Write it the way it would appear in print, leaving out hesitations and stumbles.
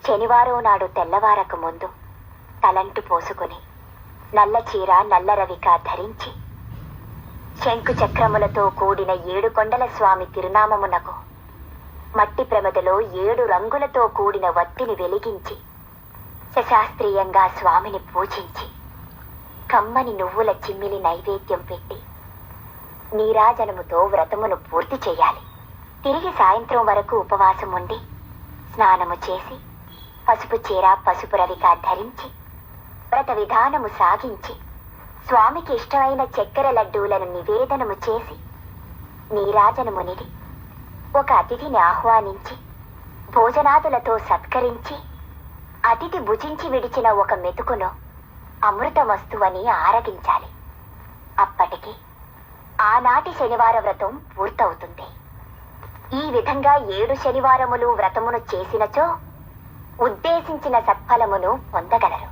శనివారం నాడు తెల్లవారక ముందు తలంటు పోసుకుని నల్ల చీర నల్ల రవిక ధరించి శంకు చక్రములతో కూడిన 7 కొండల స్వామి తిరునామమునకు మట్టి ప్రమదలో 7 రంగులతో కూడిన వత్తిని వెలిగించి శశాస్త్రీయంగా స్వామిని పూజించి కమ్మని నువ్వుల చిమ్మిలి నైవేద్యం పెట్టి నీరాజనముతో వ్రతమును పూర్తి చేయాలి. తిరిగి సాయంత్రం వరకు ఉపవాసం ఉండి స్నానము చేసి పసుపు చీర పసుపు రవిక ధరించి వ్రత విధానము సాగించి స్వామికి ఇష్టమైన చక్కెర లడ్డూలను నివేదనము చేసి నీరాజనమునిది ఒక అతిథిని ఆహ్వానించి భోజనాదులతో సత్కరించి అతిథి భుజించి విడిచిన ఒక మెతుకును అమృత వస్తువని ఆరగించాలి. అప్పటికి ఆనాటి శనివార వ్రతం పూర్తవుతుంది. ఈ విధంగా 7 శనివారములు వ్రతమును చేసినచో ఉద్దేశించిన సత్ఫలమును పొందగలరు.